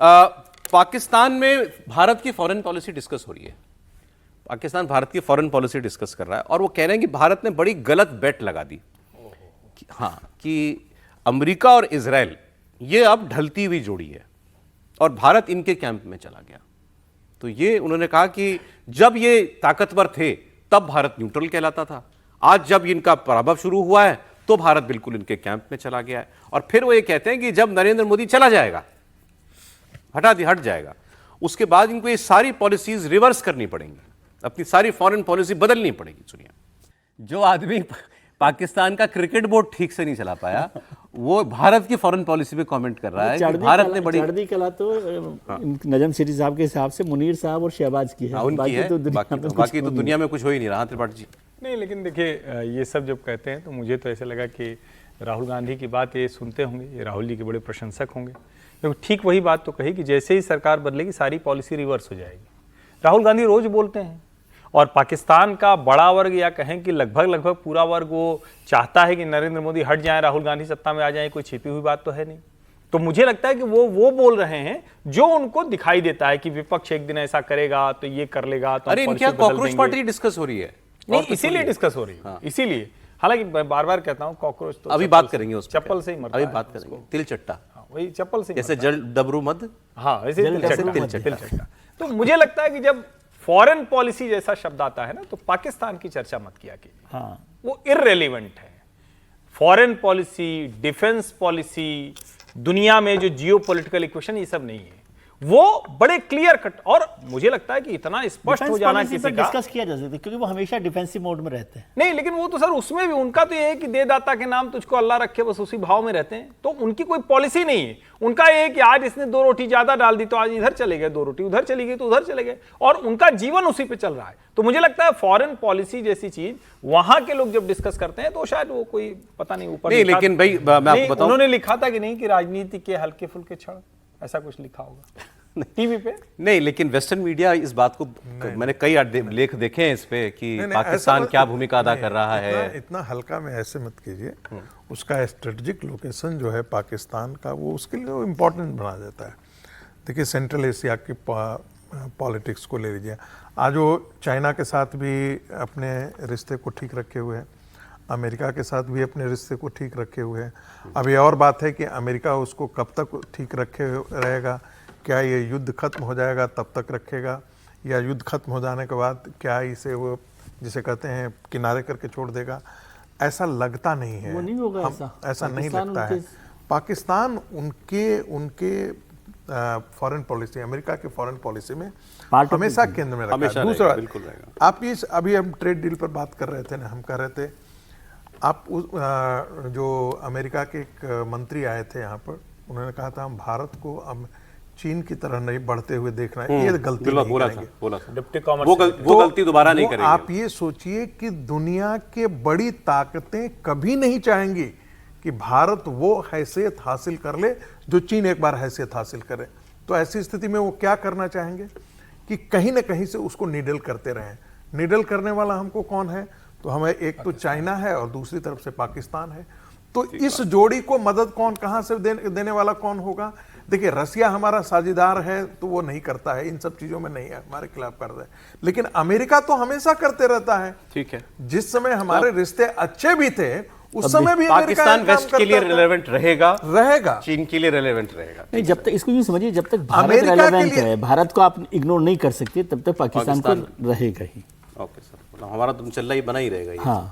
पाकिस्तान में भारत की foreign policy discuss हो रही है। पाकिस्तान भारत की फॉरेन पॉलिसी डिस्कस कर रहा है और वो कह रहे हैं कि भारत ने बड़ी गलत बेट लगा दी कि अमेरिका और इजराइल ये अब ढलती हुई जोड़ी है और भारत इनके कैंप में चला गया। तो ये उन्होंने कहा कि जब ये ताकतवर थे तब भारत न्यूट्रल कहलाता था, आज जब इनका पराभव शुरू हुआ है तो भारत बिल्कुल इनके कैंप में चला गया है। और फिर वो ये कहते हैं कि जब नरेंद्र मोदी चला जाएगा, हट जाएगा, उसके बाद इनको ये सारी पॉलिसीज रिवर्स करनी पड़ेंगी, अपनी सारी फॉरेन पॉलिसी बदलनी पड़ेगी। सुनिए, जो आदमी पाकिस्तान का क्रिकेट बोर्ड ठीक से नहीं चला पाया वो भारत की फॉरेन पॉलिसी पे कमेंट कर रहा है कि भारत ने बड़ी चढ़ती कला तो नजम शेठी साहब के हिसाब से मुनीर साहब और शहबाज की है, बाकी तो दुनिया में कुछ हो ही नहीं रहा। त्रिपाठी जी नहीं, लेकिन देखिए ये सब जब कहते हैं तो मुझे तो ऐसा लगा कि राहुल गांधी की बात ये सुनते होंगे, ये राहुल जी के बड़े प्रशंसक होंगे, क्योंकि ठीक वही बात तो कही कि जैसे ही सरकार बदलेगी सारी पॉलिसी रिवर्स हो जाएगी। राहुल गांधी रोज बोलते हैं और पाकिस्तान का बड़ा वर्ग या कहें कि लगभग पूरा वर्ग वो चाहता है कि नरेंद्र मोदी हट जाएं, राहुल गांधी सत्ता में आ जाएं, कोई छिपी हुई बात तो है नहीं। तो मुझे लगता है कि वो बोल रहे हैं जो उनको दिखाई देता है कि विपक्ष एक दिन ऐसा करेगा तो ये कर लेगा। तो अरे इनकी कॉकरोच पार्टी डिस्कस हो रही है, नहीं इसीलिए डिस्कस हो रही है, इसीलिए। हालांकि बार बार कहता हूं कॉकरोच तो अभी बात करेंगे उस चप्पल से ही मरता है, अभी बात करेंगे। तिलचट्टा, वही चप्पल से जैसे जल डबरू मद, हाँ वैसे तिलचट्टा। तो मुझे लगता है कि जब फॉरेन पॉलिसी जैसा शब्द आता है ना तो पाकिस्तान की चर्चा मत किया कीजिए, हाँ वो इररेलेवेंट है। फॉरेन पॉलिसी, डिफेंस पॉलिसी, दुनिया में जो जियोपॉलिटिकल इक्वेशन, ये सब नहीं है, वो बड़े क्लियर कट। और मुझे लगता है कि इतना स्पष्ट हो जाना किसी का डिस्कस किया जा सकता है क्योंकि वो हमेशा डिफेंसिव मोड में रहते हैं। नहीं, लेकिन वो तो सर उसमें भी उनका तो ये है कि दे दाता के नाम तुझको अल्लाह रखे, बस उसी भाव में रहते हैं। तो उनकी कोई पॉलिसी नहीं है। उनका ये है कि आज इसने 2 रोटी ज्यादा डाल दी तो आज इधर चले गए, 2 रोटी उधर चली गई तो उधर चले गए, और उनका जीवन उसी पे चल रहा है। तो मुझे लगता है फॉरेन पॉलिसी जैसी चीज वहां के लोग जब डिस्कस करते हैं तो शायद वो कोई पता नहीं ऊपर नहीं, लेकिन भाई मैं आपको बताऊं, उन्होंने लिखा था कि नहीं कि राजनीति के हल्के फुल्के क्षण, ऐसा कुछ लिखा होगा टीवी पे। नहीं, लेकिन वेस्टर्न मीडिया इस बात को मैंने कई लेख देखे हैं इस पे कि पाकिस्तान क्या भूमिका अदा कर रहा है। इतना हल्का में ऐसे मत कीजिए, उसका स्ट्रेटेजिक लोकेशन जो है पाकिस्तान का, वो उसके लिए इम्पोर्टेंट बना देता है। देखिए सेंट्रल एशिया की पॉलिटिक्स को ले लीजिए, आज वो चाइना के साथ भी अपने रिश्ते को ठीक रखे हुए हैं, अमेरिका के साथ भी अपने रिश्ते को ठीक रखे हुए हैं। अब ये और बात है कि अमेरिका उसको कब तक ठीक रखे रहेगा, क्या ये युद्ध खत्म हो जाएगा तब तक रखेगा, या युद्ध खत्म हो जाने के बाद क्या इसे वो जिसे कहते हैं किनारे करके छोड़ देगा, ऐसा लगता नहीं है। वो नहीं होगा ऐसा नहीं लगता है। पाकिस्तान उनके फॉरेन पॉलिसी, अमेरिका की फॉरेन पॉलिसी में हमेशा केंद्र में रखा है। दूसरा, आप इस अभी हम ट्रेड डील पर बात कर रहे थे ना, हम कह रहे थे आप जो अमेरिका के एक मंत्री आए थे यहाँ पर, उन्होंने कहा था हम भारत को चीन की तरह नहीं बढ़ते हुए देख रहे हैं, ये गलती नहीं करेंगे, वो गलती दोबारा नहीं करेंगे। आप ये सोचिए कि दुनिया के बड़ी ताकतें कभी नहीं चाहेंगी कि भारत वो हैसियत हासिल कर ले जो चीन एक बार हैसियत हासिल करे। तो ऐसी स्थिति में वो क्या करना चाहेंगे कि कहीं ना कहीं से उसको निडल करते रहें। निडल करने वाला हमको कौन है, तो हमें एक तो चाइना है और दूसरी तरफ से पाकिस्तान है। तो इस जोड़ी को मदद कौन कहां से देने वाला कौन होगा। देखिए रसिया हमारा साझेदार है तो वो नहीं करता है, इन सब चीजों में नहीं है, हमारे खिलाफ कर रहा है, लेकिन अमेरिका तो हमेशा करते रहता है। ठीक है, जिस समय हमारे रिश्ते अच्छे भी थे उस समय भी पाकिस्तान वेस्ट के लिए रिलेवेंट रहेगा, चीन के लिए रिलेवेंट रहेगा। नहीं, जब तक इसको यूं समझिए, जब तक भारत रिलेवेंट है, भारत को आप इग्नोर नहीं कर सकते, तब तक पाकिस्तान को रहेगा ही। ओके सर, हमारा तो चल्ला ही बना ही रहेगा। हाँ,